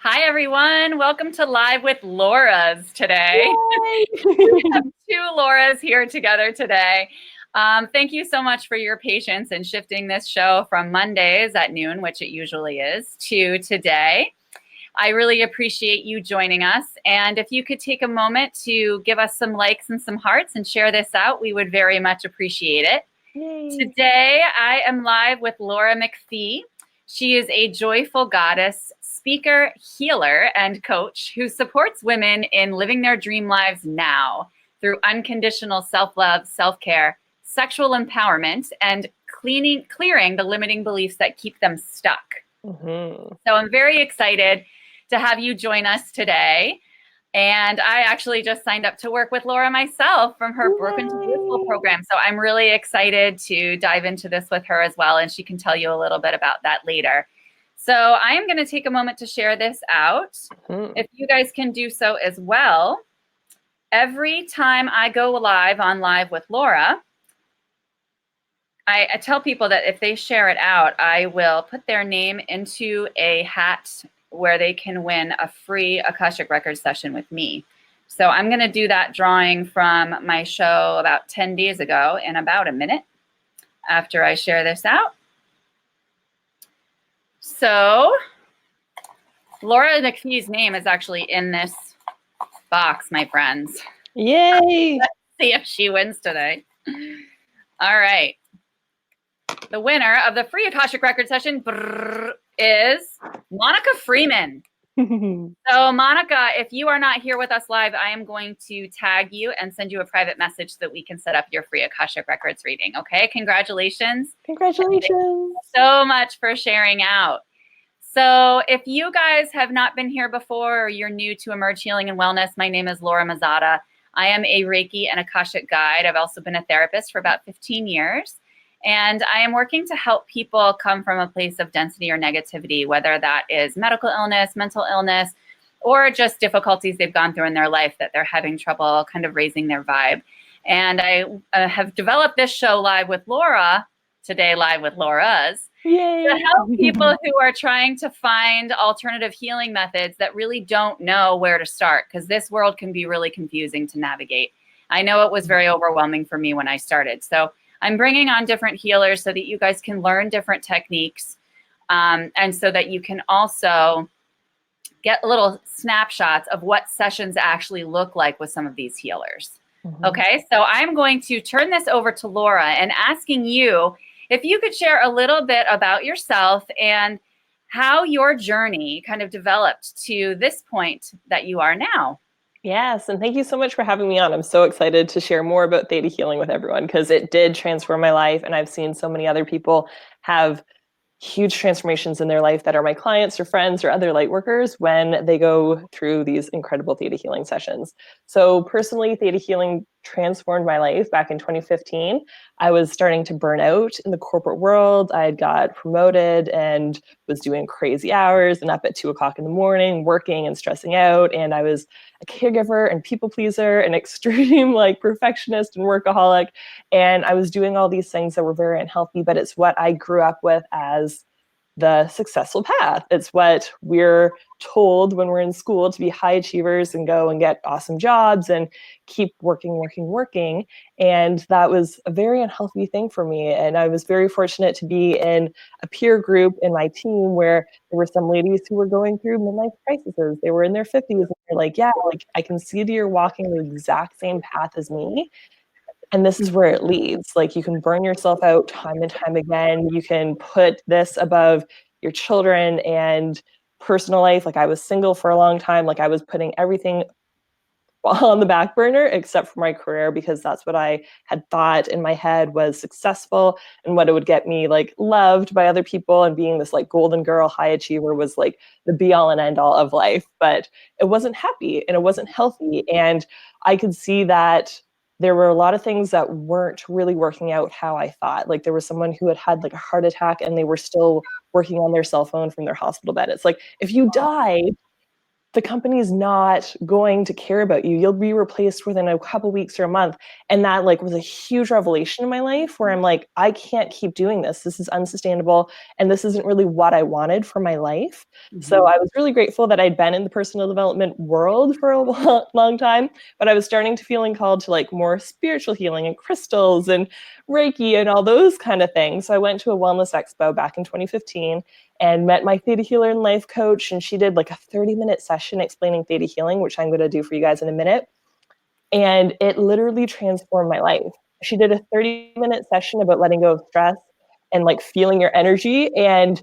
Hi, everyone. Welcome to Live with Laura's today. Yay! We have two Lauras here together today. Thank you so much for your patience in shifting this show from Mondays at noon, which it usually is, to today. I really appreciate you joining us. And if you could take a moment to give us some likes and some hearts and share this out, we would very much appreciate it. Yay. Today, I am live with Laura McPhee. She is a joyful goddess, speaker, healer, and coach who supports women in living their dream lives now through unconditional self-love, self-care, sexual empowerment, and clearing the limiting beliefs that keep them stuck. Mm-hmm. So I'm very excited to have you join us today. And I actually just signed up to work with Laura myself from her Broken to Beautiful program. So I'm really excited to dive into this with her as well. And she can tell you a little bit about that later. So I am going to take a moment to share this out. If you guys can do so as well. Every time I go live on Live with Laura, I tell people that if they share it out, I will put their name into a hat where they can win a free Akashic Records session with me. So I'm going to do that drawing from my show about 10 days ago in about a minute after I share this out. So Laura McPhee's name is actually in this box, my friends. Yay! Let's see if she wins today. All right. The winner of the free Akashic Record session is Monica Freeman. So Monica, if you are not here with us live, I am going to tag you and send you a private message so that we can set up your free Akashic Records reading. Okay, congratulations. Congratulations. Thank you so much for sharing out. So if you guys have not been here before or you're new to Emerge Healing and Wellness, my name is Laura Mazzotta. I am a Reiki and Akashic guide. I've also been a therapist for about 15 years. And I am working to help people come from a place of density or negativity, whether that is medical illness, mental illness, or just difficulties they've gone through in their life that they're having trouble kind of raising their vibe. And I have developed this show Live with Laura, today Live with Laura's, Yay. to help people who are trying to find alternative healing methods that really don't know where to start, because this world can be really confusing to navigate. I know it was very overwhelming for me when I started. So I'm bringing on different healers so that you guys can learn different techniques, and so that you can also get little snapshots of what sessions actually look like with some of these healers. Okay, so I'm going to turn this over to Laura and asking you if you could share a little bit about yourself and how your journey kind of developed to this point that you are now. Yes, and thank you so much for having me on. I'm so excited to share more about Theta Healing with everyone because it did transform my life, and I've seen so many other people have huge transformations in their life that are my clients or friends or other light workers when they go through these incredible Theta Healing sessions. So personally, Theta Healing transformed my life back in 2015. I was starting to burn out in the corporate world. I had got promoted and was doing crazy hours and up at 2 o'clock in the morning, working and stressing out. And I was a caregiver and people pleaser and extreme like perfectionist and workaholic. And I was doing all these things that were very unhealthy, but it's what I grew up with as the successful path. It's what we're told when we're in school to be high achievers and go and get awesome jobs and keep working. And that was a very unhealthy thing for me. And I was very fortunate to be in a peer group in my team where there were some ladies who were going through midlife crises. They were in their 50s and they're like, yeah, like I can see that you're walking the exact same path as me. And this is where it leads. Like you can burn yourself out time and time again. You can put this above your children and personal life. Like I was single for a long time. Like I was putting everything on the back burner except for my career because that's what I had thought in my head was successful and what it would get me like loved by other people, and being this like golden girl high achiever was like the be all and end all of life. But it wasn't happy and it wasn't healthy. And I could see that there were a lot of things that weren't really working out how I thought. Like there was someone who had had like a heart attack and they were still working on their cell phone from their hospital bed. It's like, if you died, the company's not going to care about you. You'll be replaced within a couple weeks or a month. And that like was a huge revelation in my life where I'm like, I can't keep doing this. This is unsustainable. And this isn't really what I wanted for my life. So I was really grateful that I'd been in the personal development world for a long time, but I was starting to feeling called to like more spiritual healing and crystals and Reiki and all those kind of things. So I went to a wellness expo back in 2015 and met my Theta Healer and life coach. And she did like a 30-minute session explaining Theta Healing, which I'm going to do for you guys in a minute. And it literally transformed my life. She did a 30-minute session about letting go of stress and like feeling your energy. And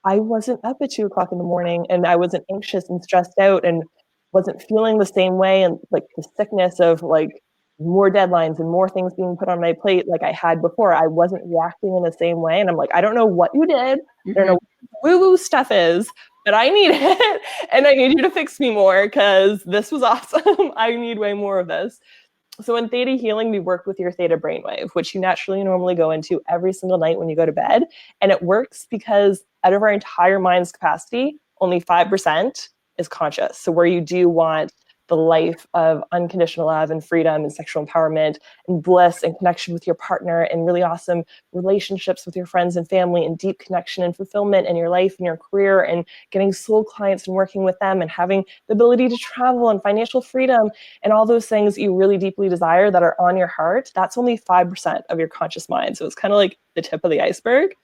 I wasn't up at 2 o'clock in the morning and I wasn't anxious and stressed out and wasn't feeling the same way. And like the sickness of like more deadlines and more things being put on my plate like I had before, I wasn't reacting in the same way. And I'm like, I don't know what you did. I don't know what woo-woo stuff is, but I need it. And I need you to fix me more because this was awesome. I need way more of this. So in Theta Healing, we work with your theta brainwave, which you naturally normally go into every single night when you go to bed. And it works because out of our entire mind's capacity, only 5% is conscious. So where you do want the life of unconditional love and freedom and sexual empowerment and bliss and connection with your partner and really awesome relationships with your friends and family and deep connection and fulfillment in your life and your career and getting soul clients and working with them and having the ability to travel and financial freedom and all those things you really deeply desire that are on your heart, that's only 5% of your conscious mind. So it's kind of like the tip of the iceberg.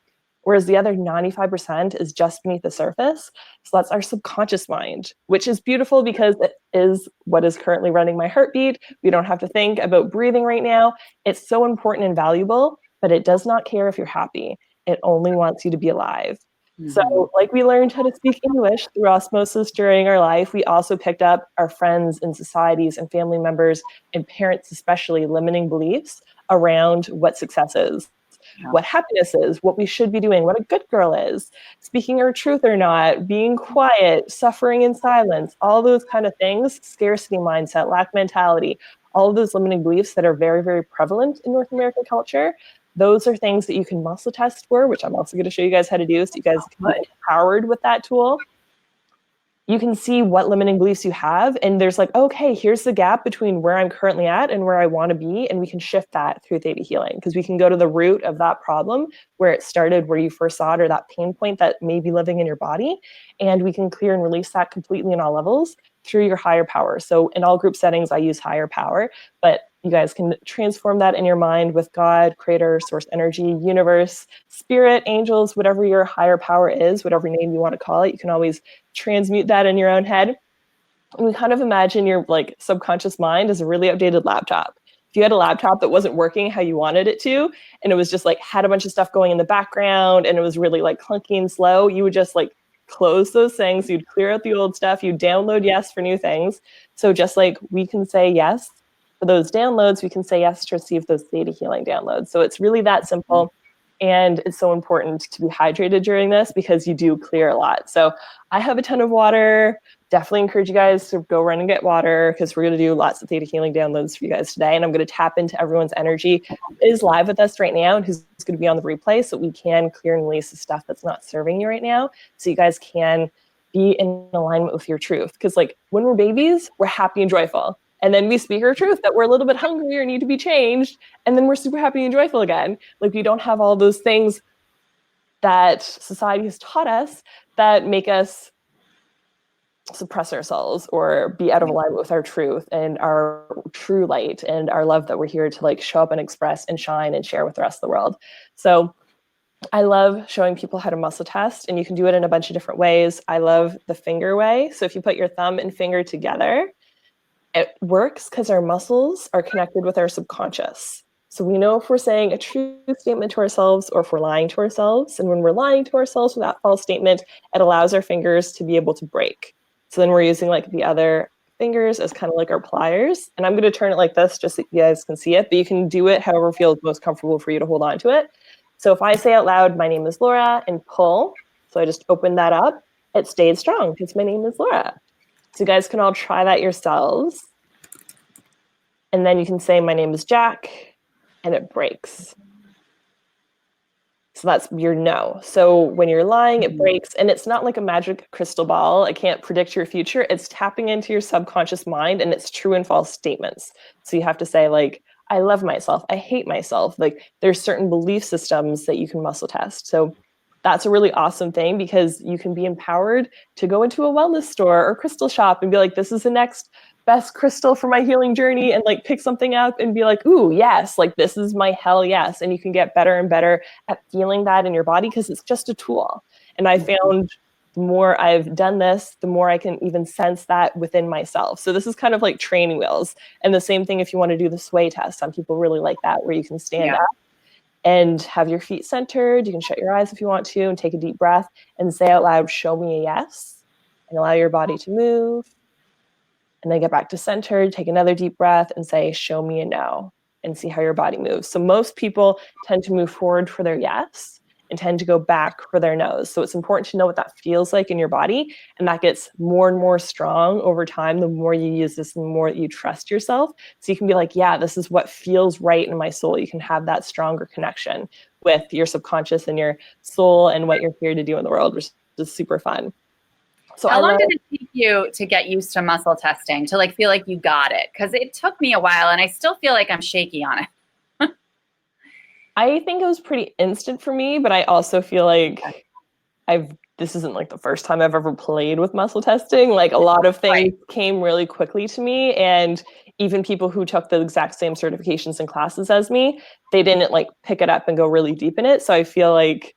Whereas the other 95% is just beneath the surface. So that's our subconscious mind, which is beautiful because it is what is currently running my heartbeat. We don't have to think about breathing right now. It's so important and valuable, but it does not care if you're happy. It only wants you to be alive. So like we learned how to speak English through osmosis during our life, we also picked up our friends and societies and family members and parents, especially limiting beliefs around what success is. What happiness is, what we should be doing, what a good girl is, speaking our truth or not, being quiet, suffering in silence, all those kind of things, scarcity mindset, lack mentality, all of those limiting beliefs that are very, very prevalent in North American culture. Those are things that you can muscle test for, which I'm also going to show you guys how to do so you guys can be empowered with that tool. You can see what limiting beliefs you have. And there's like, okay, here's the gap between where I'm currently at and where I want to be. And we can shift that through Theta Healing because we can go to the root of that problem, where it started, where you first saw it, or that pain point that may be living in your body. And we can clear and release that completely in all levels through your higher power. So in all group settings, I use higher power, but you guys can transform that in your mind with God, creator, source energy, universe, spirit, angels, whatever your higher power is, whatever name you want to call it. You can always transmute that in your own head. And we kind of imagine your like subconscious mind as a really outdated laptop. If you had a laptop that wasn't working how you wanted it to, and it was just like had a bunch of stuff going in the background and it was really like clunky and slow, you would just like close those things, you'd clear out the old stuff, you'd download yes for new things. So just like we can say yes for those downloads, we can say yes to receive those Theta Healing downloads. So it's really that simple. And it's so important to be hydrated during this because you do clear a lot. So I have a ton of water. Definitely encourage you guys to go run and get water because we're going to do lots of Theta Healing downloads for you guys today. And I'm going to tap into everyone's energy who is live with us right now and who's going to be on the replay so we can clear and release the stuff that's not serving you right now so you guys can be in alignment with your truth. Because like when we're babies, we're happy and joyful. And then we speak our truth that we're a little bit hungry or need to be changed. And then we're super happy and joyful again. Like we don't have all those things that society has taught us that make us suppress ourselves or be out of alignment with our truth and our true light and our love that we're here to like show up and express and shine and share with the rest of the world. So I love showing people how to muscle test, and you can do it in a bunch of different ways. I love the finger way. So if you put your thumb and finger together, it works because our muscles are connected with our subconscious. So we know if we're saying a true statement to ourselves or if we're lying to ourselves. And when we're lying to ourselves with that false statement, it allows our fingers to be able to break. So then we're using like the other fingers as kind of like our pliers. And I'm going to turn it like this just so you guys can see it, but you can do it however feels most comfortable for you to hold on to it. So if I say out loud, my name is Laura, and pull, so I just opened that up, it stayed strong because my name is Laura. So you guys can all try that yourselves. And then you can say, my name is Jack, and it breaks. So that's your no. So when you're lying, it breaks, and it's not like a magic crystal ball. It can't predict your future. It's tapping into your subconscious mind, and it's true and false statements. So you have to say like, I love myself. I hate myself. Like there's certain belief systems that you can muscle test. So that's a really awesome thing because you can be empowered to go into a wellness store or crystal shop and be like, this is the next best crystal for my healing journey, and like pick something up and be like, ooh, yes, like this is my hell yes. And you can get better and better at feeling that in your body because it's just a tool. And I found the more I've done this, the more I can even sense that within myself. So this is kind of like training wheels. And the same thing if you want to do the sway test. Some people really like that, where you can stand up and have your feet centered. You can shut your eyes if you want to and take a deep breath and say out loud, show me a yes, and allow your body to move. And then get back to centered, take another deep breath and say, show me a no, and see how your body moves. So most people tend to move forward for their yes and tend to go back for their no's. So it's important to know what that feels like in your body. And that gets more and more strong over time. The more you use this, the more you trust yourself. So you can be like, yeah, this is what feels right in my soul. You can have that stronger connection with your subconscious and your soul and what you're here to do in the world, which is super fun. So how long did it take you to get used to muscle testing, to like feel like you got it? Because it took me a while and I still feel like I'm shaky on it. I think it was pretty instant for me, but I also feel like this isn't like the first time I've ever played with muscle testing. Like a lot of things came really quickly to me, and even people who took the exact same certifications and classes as me, they didn't like pick it up and go really deep in it. So I feel like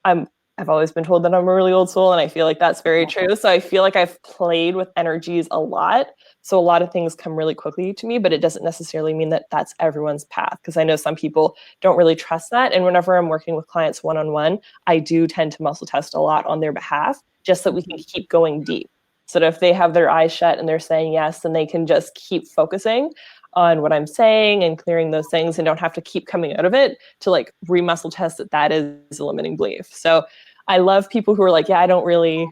I've always been told that I'm a really old soul, and I feel like that's very true. So I feel like I've played with energies a lot. So a lot of things come really quickly to me, but it doesn't necessarily mean that that's everyone's path, because I know some people don't really trust that. And whenever I'm working with clients one-on-one, I do tend to muscle test a lot on their behalf, just so we can keep going deep. So that if they have their eyes shut and they're saying yes, then they can just keep focusing on what I'm saying and clearing those things and don't have to keep coming out of it to like re-muscle test that is a limiting belief. So I love people who are like, yeah, I don't really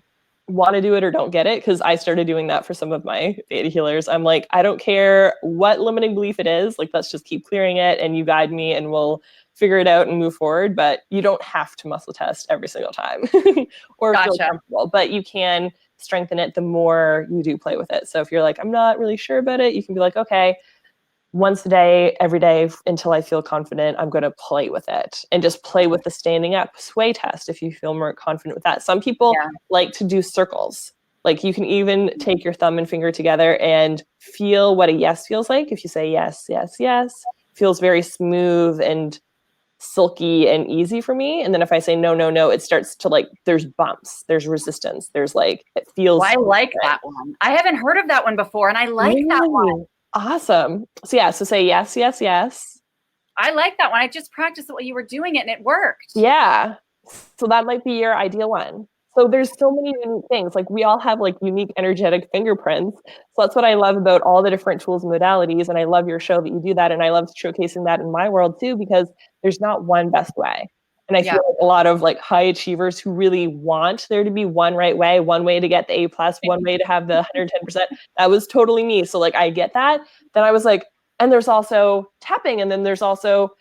want to do it or don't get it, because I started doing that for some of my Theta healers. I'm like, I don't care what limiting belief it is. Like, let's just keep clearing it and you guide me and we'll figure it out and move forward. But you don't have to muscle test every single time or feel comfortable, but you can strengthen it the more you do play with it. So if you're like, I'm not really sure about it, you can be like, okay, once a day, every day until I feel confident, I'm going to play with it and just play with the standing up sway test if you feel more confident with that. Some people like to do circles. Like you can even take your thumb and finger together and feel what a yes feels like. If you say yes, yes, yes, feels very smooth and silky and easy for me. And then if I say no, no, no, it starts to like, there's bumps, there's resistance, there's like, it feels. I like that one. I haven't heard of that one before, and I like that one. Awesome. So yeah, so say yes, yes, yes. I like that one. I just practiced it while you were doing it and it worked. Yeah. So that might be your ideal one. So there's so many unique things. Like we all have like unique energetic fingerprints. So that's what I love about all the different tools and modalities. And I love your show that you do that. And I love showcasing that in my world too, because there's not one best way. And I feel like a lot of like high achievers who really want there to be one right way, one way to get the A+, one way to have the 110%. That was totally me. So like, I get that. Then I was like, and there's also tapping, and then there's also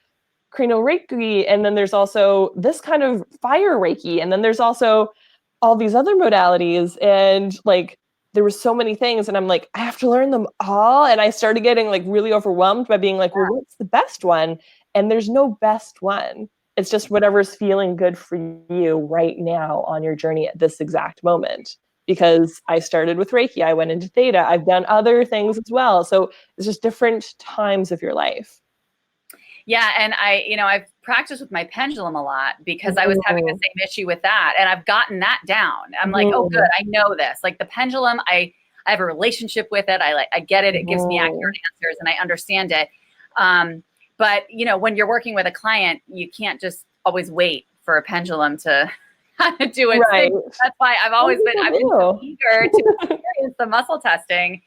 cranial Reiki, and then there's also this kind of fire Reiki, and then there's also all these other modalities, and like there were so many things, and I'm like, I have to learn them all. And I started getting like really overwhelmed by being like, well, what's the best one? And there's no best one. It's just whatever's feeling good for you right now on your journey at this exact moment. Because I started with Reiki, I went into Theta, I've done other things as well. So it's just different times of your life. Yeah, and I've practiced with my pendulum a lot because I was having the same issue with that, and I've gotten that down. I'm like, oh, good, I know this. Like the pendulum, I have a relationship with it. I get it. It gives me accurate answers, and I understand it. But when you're working with a client, you can't just always wait for a pendulum to do its thing. That's why I've been so eager to experience the muscle testing.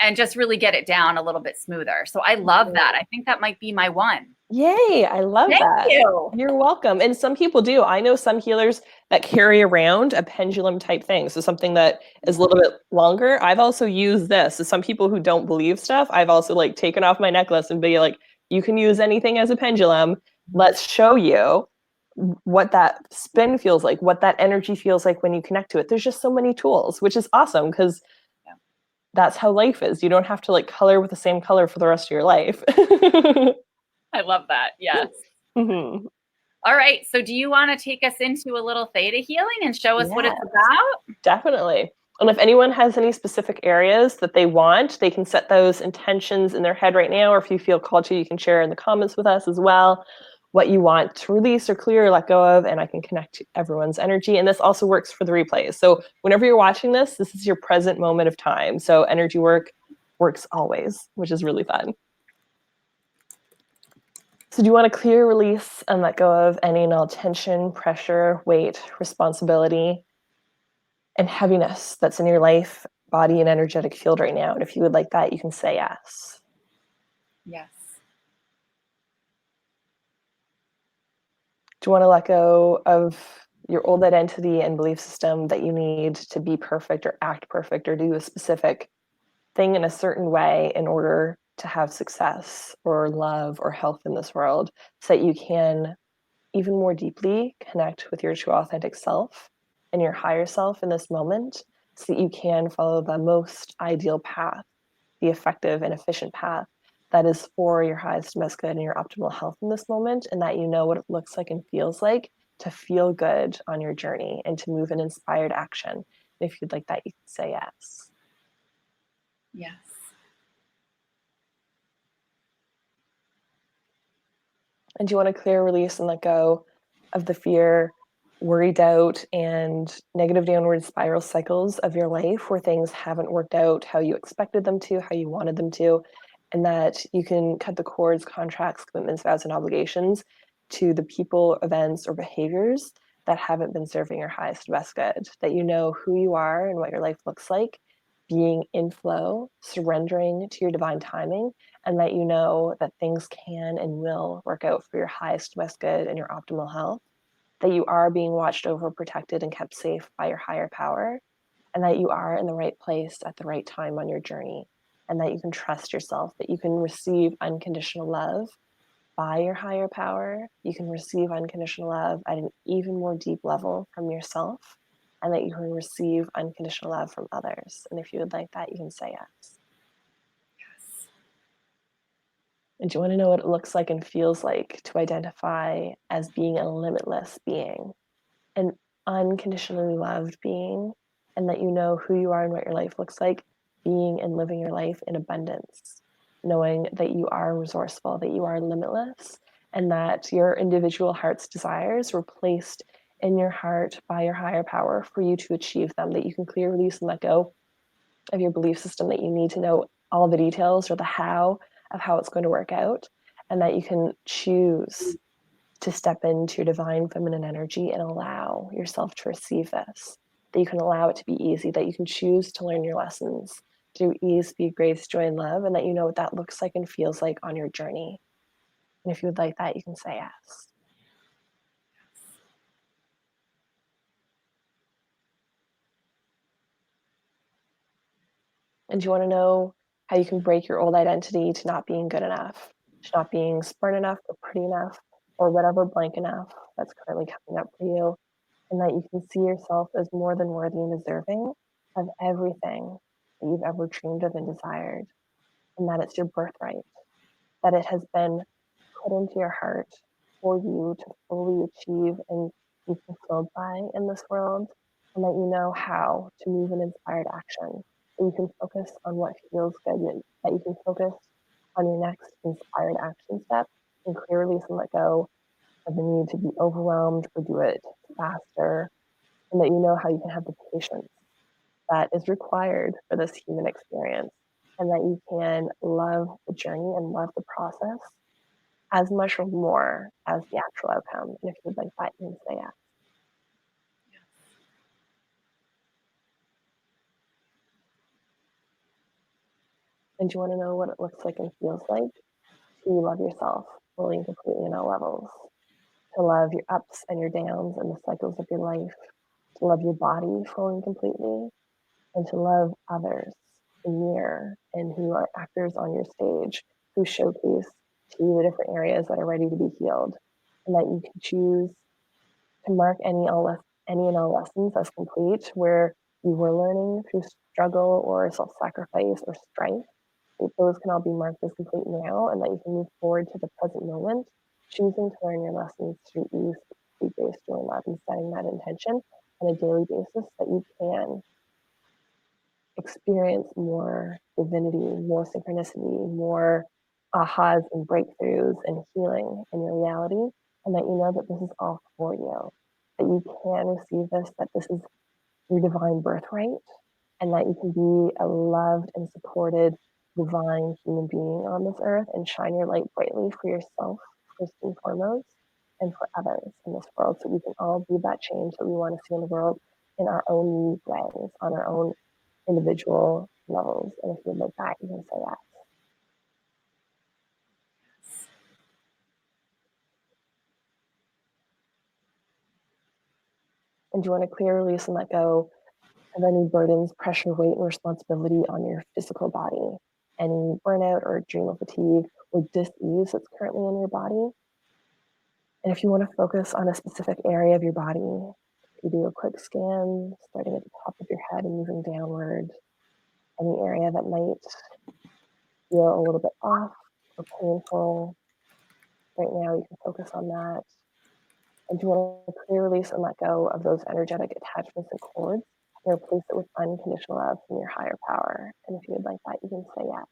And just really get it down a little bit smoother. So I love that. I think that might be my one. Yay, I love that. Thank you. You're welcome. And some people do. I know some healers that carry around a pendulum type thing. So something that is a little bit longer. I've also used this. So some people who don't believe stuff, I've also like taken off my necklace and be like, you can use anything as a pendulum. Let's show you. what that spin feels like, what that energy feels like when you connect to it. There's just so many tools, which is awesome because that's how life is. You don't have to like color with the same color for the rest of your life. I love that. Yes. Mm-hmm. All right. So do you want to take us into a little theta healing and show us what it's about? Definitely. And if anyone has any specific areas that they want, they can set those intentions in their head right now. Or if you feel called to, you can share in the comments with us as well what you want to release or clear or let go of, and I can connect to everyone's energy. And this also works for the replays. So whenever you're watching this, this is your present moment of time. So energy work works always, which is really fun. So do you want to clear, release, and let go of any and all tension, pressure, weight, responsibility, and heaviness that's in your life, body, and energetic field right now? And if you would like that, you can say yes. Yes. Do you want to let go of your old identity and belief system that you need to be perfect or act perfect or do a specific thing in a certain way in order to have success or love or health in this world, so that you can even more deeply connect with your true authentic self and your higher self in this moment, so that you can follow the most ideal path, the effective and efficient path that is for your highest and best good and your optimal health in this moment, and that you know what it looks like and feels like to feel good on your journey and to move in inspired action. And if you'd like that, you can say yes. Yes. And do you want to clear, release, and let go of the fear, worry, doubt, and negative downward spiral cycles of your life where things haven't worked out how you expected them to, how you wanted them to, and that you can cut the cords, contracts, commitments, vows, and obligations to the people, events, or behaviors that haven't been serving your highest best good, that you know who you are and what your life looks like, being in flow, surrendering to your divine timing, and that you know that things can and will work out for your highest best good and your optimal health, that you are being watched over, protected, and kept safe by your higher power, and that you are in the right place at the right time on your journey, and that you can trust yourself, that you can receive unconditional love by your higher power. You can receive unconditional love at an even more deep level from yourself, and that you can receive unconditional love from others. And if you would like that, you can say yes. Yes. And do you want to know what it looks like and feels like to identify as being a limitless being, an unconditionally loved being, and that you know who you are and what your life looks like, being and living your life in abundance, knowing that you are resourceful, that you are limitless, and that your individual heart's desires were placed in your heart by your higher power for you to achieve them, that you can clear, release, and let go of your belief system, that you need to know all the details or the how of how it's going to work out, and that you can choose to step into your divine feminine energy and allow yourself to receive this, that you can allow it to be easy, that you can choose to learn your lessons through ease, speed, grace, joy, and love, and that you know what that looks like and feels like on your journey. And if you would like that, you can say yes. And do you want to know how you can break your old identity to not being good enough, to not being smart enough or pretty enough or whatever blank enough that's currently coming up for you, and that you can see yourself as more than worthy and deserving of everything that you've ever dreamed of and desired, and that it's your birthright, that it has been put into your heart for you to fully achieve and be fulfilled by in this world, and that you know how to move in inspired action, that you can focus on what feels good, and that you can focus on your next inspired action step and clear, release, and let go of the need to be overwhelmed or do it faster, and that you know how you can have the patience that is required for this human experience, and that you can love the journey and love the process as much or more as the actual outcome. And if you'd like that, you can say yes. And do you want to know what it looks like and feels like to love yourself fully and completely in all levels? To love your ups and your downs and the cycles of your life, to love your body fully and completely, and to love others in mirror and who are actors on your stage, who showcase to you the different areas that are ready to be healed, and that you can choose to mark any and all lessons as complete, where you were learning through struggle or self-sacrifice or strife. Those can all be marked as complete now, and that you can move forward to the present moment, choosing to learn your lessons through ease, speed, grace, joy, love, and setting that intention on a daily basis that you can experience more divinity, more synchronicity, more ahas and breakthroughs and healing in your reality, and that you know that this is all for you, that you can receive this, that this is your divine birthright, and that you can be a loved and supported divine human being on this earth and shine your light brightly for yourself, first and foremost, and for others in this world, so we can all be that change that we want to see in the world in our own unique ways, on our own individual levels. And if you would like that, you can say that. And do you want to clear, release, and let go of any burdens, pressure, weight, and responsibility on your physical body? Any burnout or adrenal fatigue or dis-ease that's currently in your body? And if you want to focus on a specific area of your body, you do a quick scan, starting at the top of your head and moving downward. Any area that might feel a little bit off or painful, right now you can focus on that. And you want to clear, release, and let go of those energetic attachments and cords and replace it with unconditional love from your higher power. And if you would like that, you can say yes.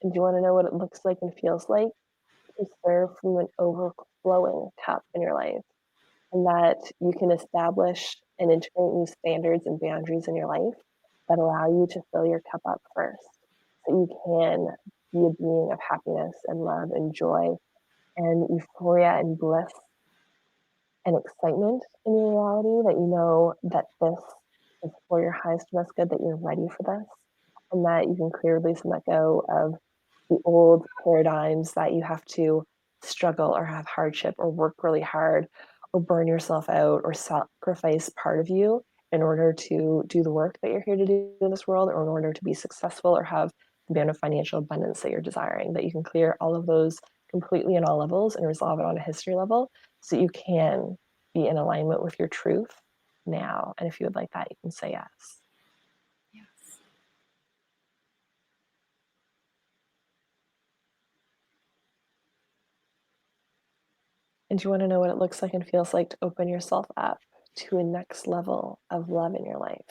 And do you want to know what it looks like and feels like to serve from an overflowing cup in your life? And that you can establish and integrate new standards and boundaries in your life that allow you to fill your cup up first, so you can be a being of happiness and love and joy and euphoria and bliss and excitement in your reality, that you know that this is for your highest and best good, that you're ready for this, and that you can clear, release, and let go of the old paradigms that you have to struggle or have hardship or work really hard or burn yourself out or sacrifice part of you in order to do the work that you're here to do in this world, or in order to be successful or have the amount of financial abundance that you're desiring. That you can clear all of those completely on all levels and resolve it on a history level, so you can be in alignment with your truth now. And if you would like that, you can say yes. Yes. And you want to know what it looks like and feels like to open yourself up to a next level of love in your life.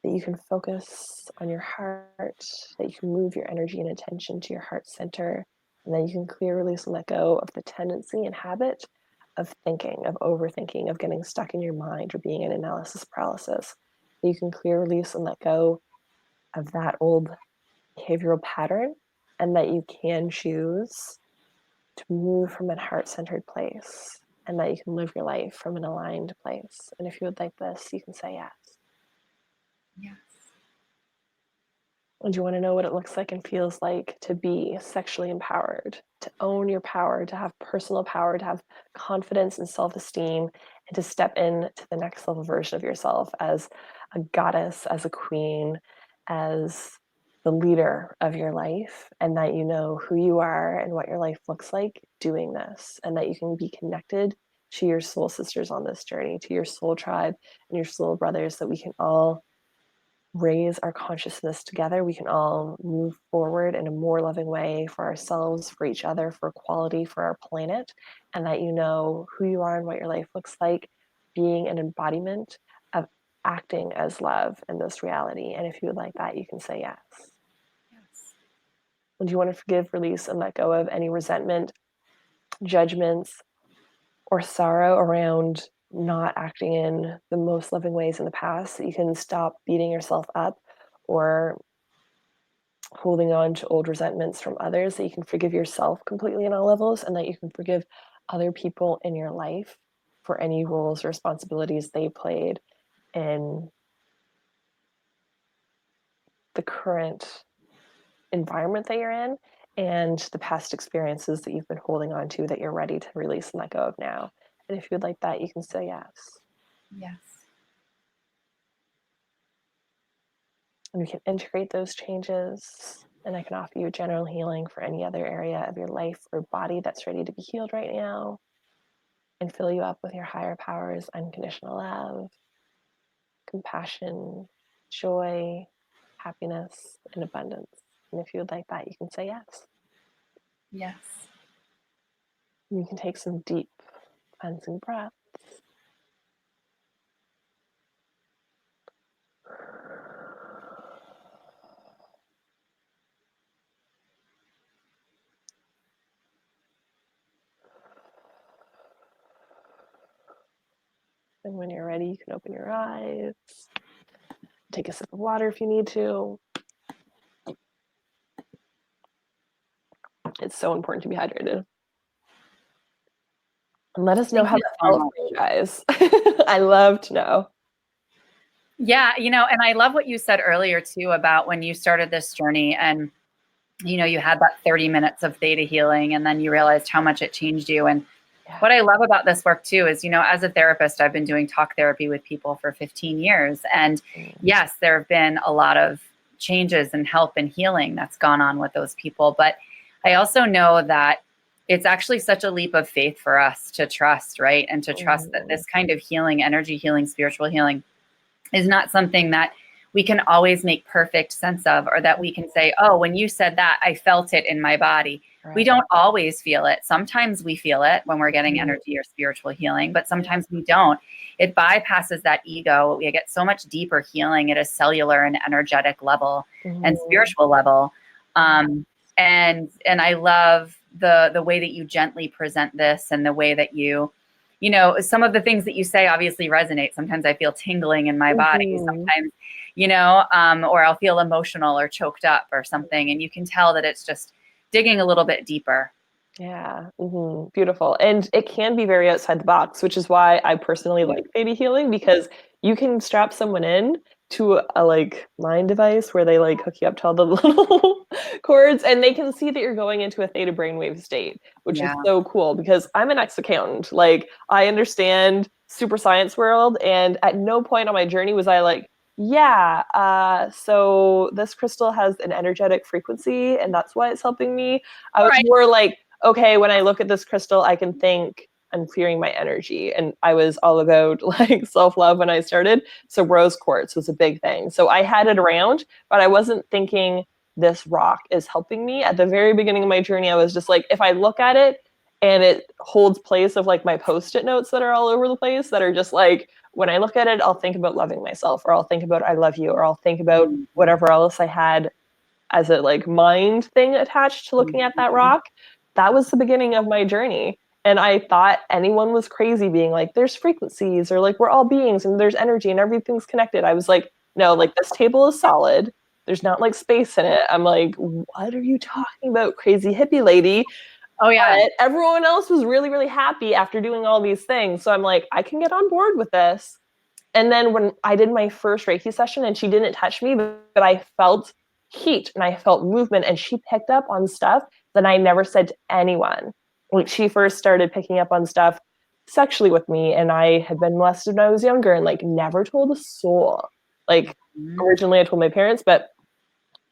That you can focus on your heart, that you can move your energy and attention to your heart center, and then you can clear, release, and let go of the tendency and habit of thinking, of overthinking, of getting stuck in your mind or being in analysis paralysis. That you can clear, release, and let go of that old behavioral pattern, and that you can choose to move from a heart-centered place, and that you can live your life from an aligned place. And if you would like this, you can say yes. Yes. And you want to know what it looks like and feels like to be sexually empowered, to own your power, to have personal power, to have confidence and self-esteem, and to step into the next level version of yourself as a goddess, as a queen, as the leader of your life, and that you know who you are and what your life looks like doing this, and that you can be connected to your soul sisters on this journey, to your soul tribe and your soul brothers, that we can all raise our consciousness together. We can all move forward in a more loving way for ourselves, for each other, for equality, for our planet, and that you know who you are and what your life looks like, being an embodiment of acting as love in this reality. And if you would like that, you can say yes. Yes. And do you want to forgive, release, and let go of any resentment, judgments, or sorrow around not acting in the most loving ways in the past, so you can stop beating yourself up or holding on to old resentments from others, that you can forgive yourself completely on all levels, and that you can forgive other people in your life for any roles or responsibilities they played in the current environment that you're in and the past experiences that you've been holding on to that you're ready to release and let go of now. And if you'd like that, you can say yes. Yes. And we can integrate those changes. And I can offer you general healing for any other area of your life or body that's ready to be healed right now, and fill you up with your higher powers, unconditional love, compassion, joy, happiness, and abundance. And if you would like that, you can say yes. Yes. You can take some deep cleansing breaths. And when you're ready, you can open your eyes. Take a sip of water if you need to. It's so important to be hydrated. And let us know how that felt for you guys. I love to know. Yeah, and I love what you said earlier too about when you started this journey and, you had that 30 minutes of theta healing and then you realized how much it changed you. And what I love about this work too is, as a therapist, I've been doing talk therapy with people for 15 years. And yes, there have been a lot of changes and help and healing that's gone on with those people. But I also know that it's actually such a leap of faith for us to trust, right? And to trust that this kind of healing, energy healing, spiritual healing is not something that we can always make perfect sense of, or that we can say, oh, when you said that, I felt it in my body. Right. We don't always feel it. Sometimes we feel it when we're getting energy or spiritual healing, but sometimes we don't. It bypasses that ego. We get so much deeper healing at a cellular and energetic level and spiritual level. And I love the way that you gently present this, and the way that you some of the things that you say obviously resonate. Sometimes I feel tingling in my body. Sometimes, or I'll feel emotional or choked up or something. And you can tell that it's just digging a little bit deeper. Yeah. Beautiful. And it can be very outside the box, which is why I personally like theta healing, because you can strap someone in to a mind device where they hook you up to all the little cords, and they can see that you're going into a theta brainwave state, which is so cool, because I'm an ex-accountant. I understand super science world, and at no point on my journey was I so this crystal has an energetic frequency and that's why it's helping me. I was more okay, when I look at this crystal, I can think I'm clearing my energy. And I was all about self-love when I started. So rose quartz was a big thing. So I had it around, but I wasn't thinking this rock is helping me. At the very beginning of my journey, I was just if I look at it and it holds place of my Post-it notes that are all over the place, that are just when I look at it, I'll think about loving myself, or I'll think about I love you, or I'll think about whatever else I had as a mind thing attached to looking at that rock. That was the beginning of my journey. And I thought anyone was crazy being there's frequencies, or we're all beings and there's energy and everything's connected. I was no, this table is solid. There's not space in it. I'm what are you talking about, crazy hippie lady? Oh yeah. But everyone else was really, really happy after doing all these things. So I'm I can get on board with this. And then when I did my first Reiki session, and she didn't touch me, but I felt heat and I felt movement, and she picked up on stuff that I never said to anyone. She first started picking up on stuff sexually with me, and I had been molested when I was younger, and never told a soul. Originally I told my parents, but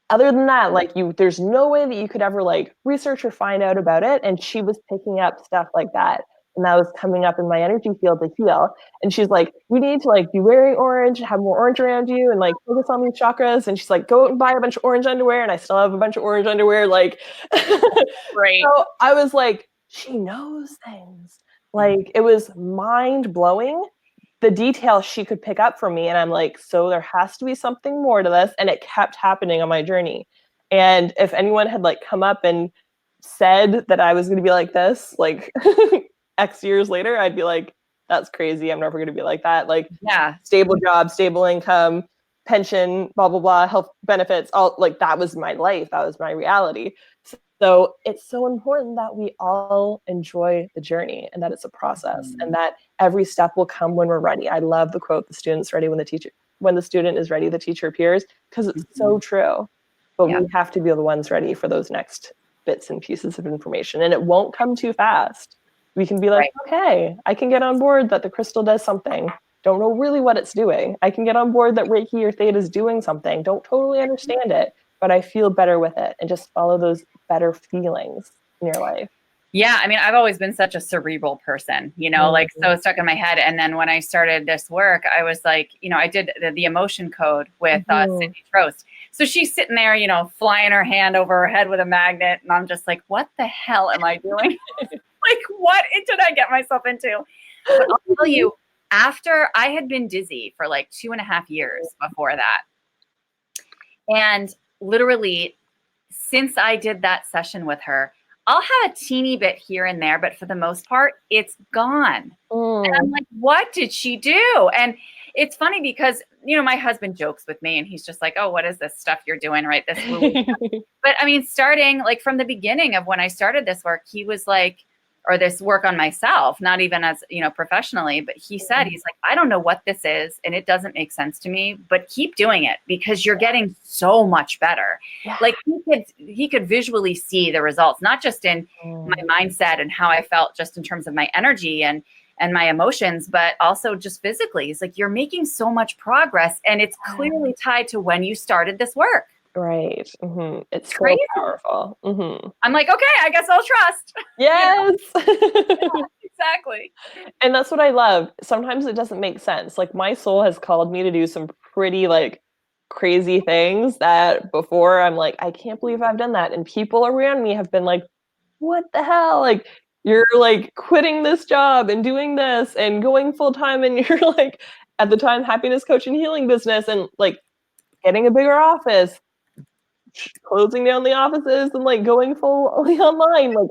other than that, there's no way that you could ever research or find out about it. And she was picking up stuff like that. And that was coming up in my energy field to heal. And she's you need to be wearing orange, have more orange around you, and focus on these chakras. And she's go out and buy a bunch of orange underwear. And I still have a bunch of orange underwear. Right. So I was she knows things. It was mind blowing, the details she could pick up from me. And I'm so there has to be something more to this. And it kept happening on my journey. And if anyone had come up and said that I was going to be like this, X years later, I'd be that's crazy. I'm never going to be like that. Stable job, stable income, pension, blah, blah, blah, health benefits, all that was my life. That was my reality. So it's so important that we all enjoy the journey, and that it's a process, and that every step will come when we're ready. I love the quote, the student's ready when the student is ready, the teacher appears, because it's so true. But we have to be the ones ready for those next bits and pieces of information, and it won't come too fast. We can be okay, I can get on board that the crystal does something. don't know really what it's doing. I can get on board that Reiki or Theta is doing something. Don't totally understand it, but I feel better with it, and just follow those better feelings in your life. Yeah, I mean, I've always been such a cerebral person, you know, like so stuck in my head. And then when I started this work, I was like, you know, I did the emotion code with Sydney Trost. So she's sitting there, you know, flying her hand over her head with a magnet. And I'm just like, what the hell am I doing? Like, what did I get myself into? But I'll tell you, after I had been dizzy for like 2.5 years before that. And literally, since I did that session with her, I'll have a teeny bit here and there, but for the most part, it's gone. And I'm like, what did she do? And it's funny because, you know, my husband jokes with me and he's just like, oh, what is this stuff you're doing, right? This woo-woo stuff. But I mean, starting like from the beginning of when I started this work, he was like, or this work on myself, not even as, you know, professionally, but he said, he's like, I don't know what this is and it doesn't make sense to me, but keep doing it because you're getting so much better. Like he could visually see the results, not just in my mindset and how I felt just in terms of my energy and my emotions, but also just physically. He's like, you're making so much progress and it's clearly tied to when you started this work. Right. It's crazy. So powerful. I'm like, okay, I guess I'll trust. Yes. Yeah, exactly. And that's what I love. Sometimes it doesn't make sense. Like my soul has called me to do some pretty like crazy things that before I'm like, I can't believe I've done that. And people around me have been like, what the hell? Like you're like quitting this job and doing this and going full time. And you're like at the time, happiness coach and healing business and like getting a bigger office, closing down the offices and like going fully online. Like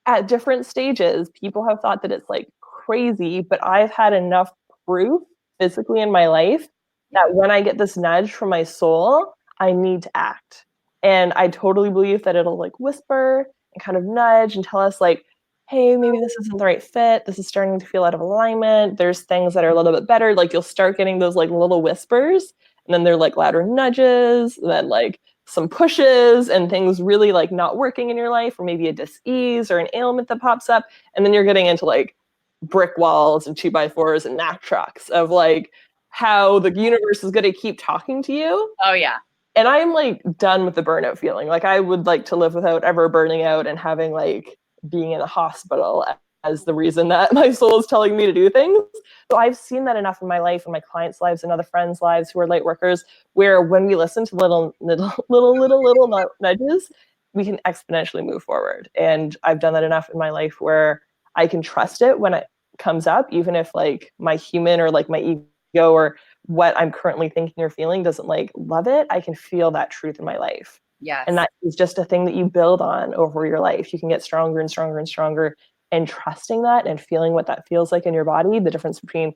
at different stages, people have thought that it's like crazy, but I've had enough proof physically in my life that when I get this nudge from my soul, I need to act. And I totally believe that it'll like whisper and kind of nudge and tell us like, hey, maybe this isn't the right fit. This is starting to feel out of alignment. There's things that are a little bit better. Like you'll start getting those like little whispers and then they're like louder nudges, and then like some pushes and things really like not working in your life, or maybe a dis-ease or an ailment that pops up. And then you're getting into like brick walls and 2x4s and Mack trucks of like how the universe is going to keep talking to you. Oh yeah. And I'm like done with the burnout feeling. Like I would like to live without ever burning out and having like being in a hospital as the reason that my soul is telling me to do things. So I've seen that enough in my life and my clients' lives and other friends' lives who are light workers, where when we listen to little nudges, we can exponentially move forward. And I've done that enough in my life where I can trust it when it comes up, even if like my human or like my ego or what I'm currently thinking or feeling doesn't like love it. I can feel that truth in my life. Yes. And that is just a thing that you build on over your life. You can get stronger and stronger and stronger. And trusting that and feeling what that feels like in your body, the difference between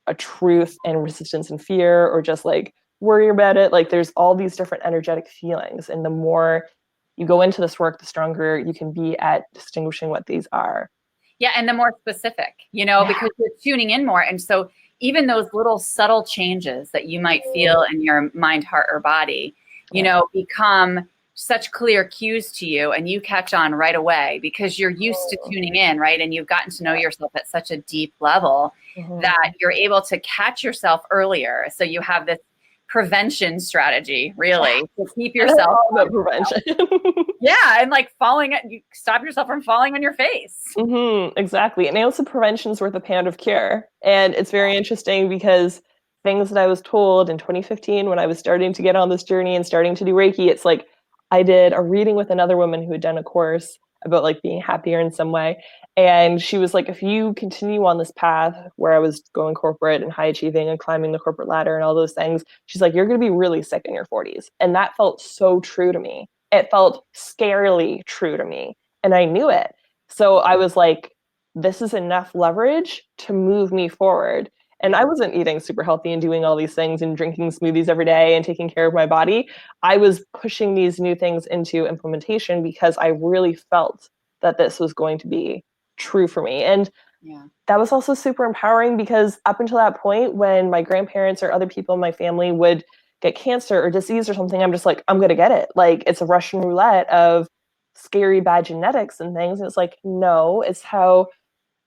a truth and resistance and fear, or just like worry about it. Like there's all these different energetic feelings. And the more you go into this work, the stronger you can be at distinguishing what these are. Yeah. And the more specific, you know, because you're tuning in more. And so even those little subtle changes that you might feel in your mind, heart, or body, you know, become such clear cues to you, and you catch on right away because you're used to tuning in, right? And you've gotten to know yourself at such a deep level that you're able to catch yourself earlier. So you have this prevention strategy, really, to keep yourself about prevention. Yeah, and like you stop yourself from falling on your face. Exactly. And also prevention's worth a pound of cure. And it's very interesting because things that I was told in 2015 when I was starting to get on this journey and starting to do Reiki, it's like I did a reading with another woman who had done a course about like being happier in some way. And she was like, if you continue on this path where I was going corporate and high achieving and climbing the corporate ladder and all those things, she's like, you're going to be really sick in your 40s. And that felt so true to me. It felt scarily true to me. And I knew it. So I was like, this is enough leverage to move me forward. And I wasn't eating super healthy and doing all these things and drinking smoothies every day and taking care of my body. I was pushing these new things into implementation because I really felt that this was going to be true for me. And that was also super empowering because up until that point, when my grandparents or other people in my family would get cancer or disease or something, I'm just like, I'm going to get it. Like it's a Russian roulette of scary bad genetics and things. And it's like, no, it's how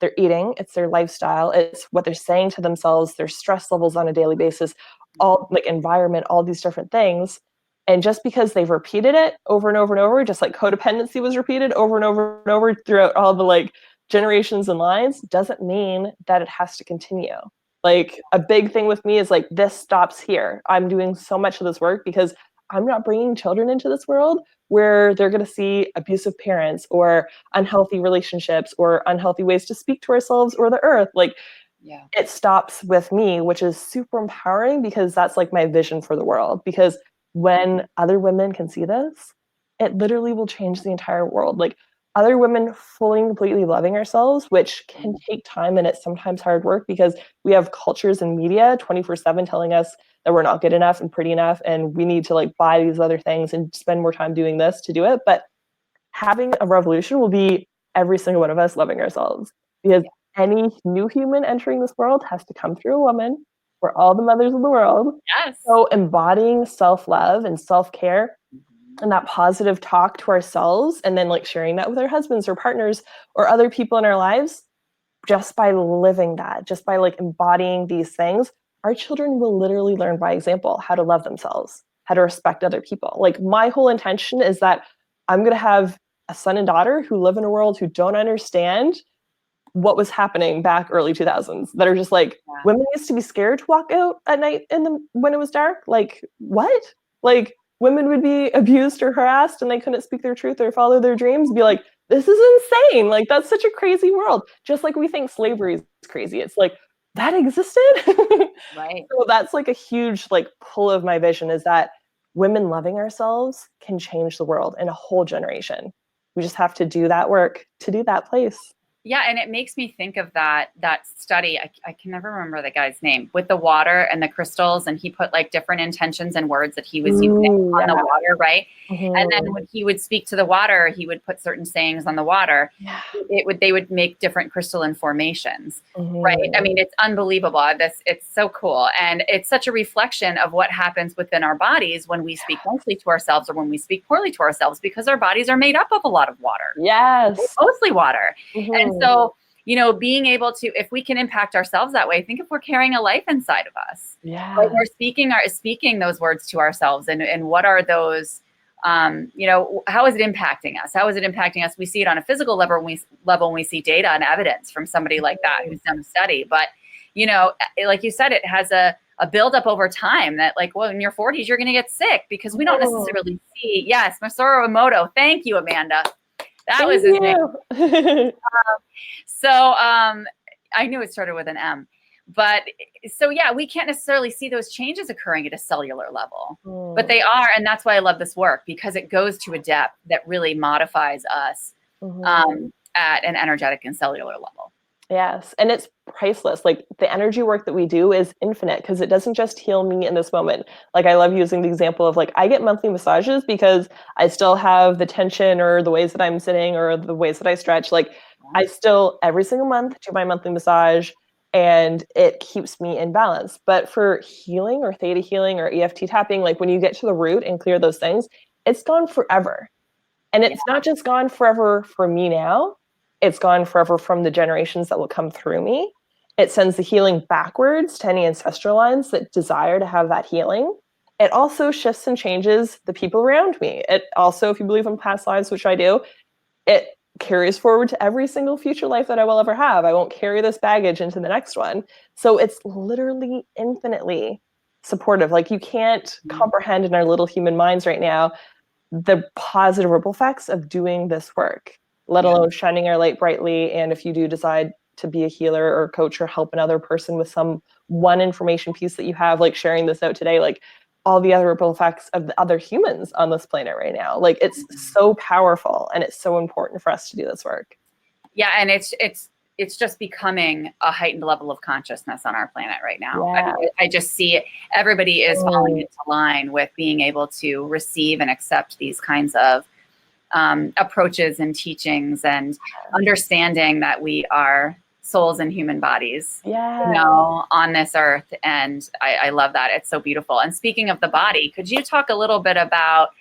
their eating, it's their lifestyle, it's what they're saying to themselves, their stress levels on a daily basis, all like environment, all these different things. And just because they've repeated it over and over and over, just like codependency was repeated over and over and over throughout all the like generations and lines, doesn't mean that it has to continue. Like a big thing with me is like, this stops here. I'm doing so much of this work because I'm not bringing children into this world where they're going to see abusive parents or unhealthy relationships or unhealthy ways to speak to ourselves or the earth. Like, it stops with me, which is super empowering because that's like my vision for the world. Because when other women can see this, it literally will change the entire world. Like other women fully and completely loving ourselves, which can take time and it's sometimes hard work because we have cultures and media 24/7 telling us that we're not good enough and pretty enough and we need to like buy these other things and spend more time doing this to do it. But having a revolution will be every single one of us loving ourselves, because any new human entering this world has to come through a woman. We're all the mothers of the world. Yes. So embodying self-love and self-care and that positive talk to ourselves, and then like sharing that with our husbands or partners or other people in our lives, just by living that, just by like embodying these things, our children will literally learn by example how to love themselves, how to respect other people. Like my whole intention is that I'm going to have a son and daughter who live in a world who don't understand what was happening back early 2000s, that are just like, women used to be scared to walk out at night when it was dark. Like, what? Like, women would be abused or harassed and they couldn't speak their truth or follow their dreams, be like, this is insane. Like, that's such a crazy world. Just like we think slavery is crazy. It's like, that existed? Right. So that's like a huge like pull of my vision, is that women loving ourselves can change the world in a whole generation. We just have to do that work to do that place. Yeah, and it makes me think of that study. I can never remember the guy's name, with the water and the crystals, and he put like different intentions and words that he was using on the water, right? And then when he would speak to the water, he would put certain sayings on the water. They would make different crystalline formations, right? I mean, it's unbelievable. It's so cool, and it's such a reflection of what happens within our bodies when we speak nicely to ourselves or when we speak poorly to ourselves, because our bodies are made up of a lot of water. Yes, mostly water. And so, you know, being able to, if we can impact ourselves that way, think if we're carrying a life inside of us, like we're speaking those words to ourselves, and what are those, you know, how is it impacting us? How is it impacting us? We see it on a physical level when we see data and evidence from somebody like that who's done a study. But, you know, like you said, it has a buildup over time that, like, well, in your 40s, you're going to get sick because we don't necessarily see. Yes, Masaru Emoto. Thank you, Amanda. That was his name. So I knew it started with an M. But so, yeah, we can't necessarily see those changes occurring at a cellular level, but they are. And that's why I love this work, because it goes to a depth that really modifies us at an energetic and cellular level. Yes. And it's priceless. Like the energy work that we do is infinite, because it doesn't just heal me in this moment. Like I love using the example of like, I get monthly massages because I still have the tension or the ways that I'm sitting or the ways that I stretch. Like I still every single month do my monthly massage, and it keeps me in balance. But for healing or theta healing or EFT tapping, like when you get to the root and clear those things, it's gone forever. And it's not just gone forever for me now. It's gone forever from the generations that will come through me. It sends the healing backwards to any ancestral lines that desire to have that healing. It also shifts and changes the people around me. It also, if you believe in past lives, which I do, it carries forward to every single future life that I will ever have. I won't carry this baggage into the next one. So it's literally infinitely supportive. Like you can't comprehend in our little human minds right now the positive ripple effects of doing this work, let alone shining our light brightly. And if you do decide to be a healer or coach or help another person with some one information piece that you have, like sharing this out today, like all the other ripple effects of the other humans on this planet right now, like it's so powerful, and it's so important for us to do this work. Yeah. And it's just becoming a heightened level of consciousness on our planet right now. I just see everybody is falling into line with being able to receive and accept these kinds of approaches and teachings, and understanding that we are souls in human bodies, you know, on this earth. And I love that. It's so beautiful. And speaking of the body, could you talk a little bit about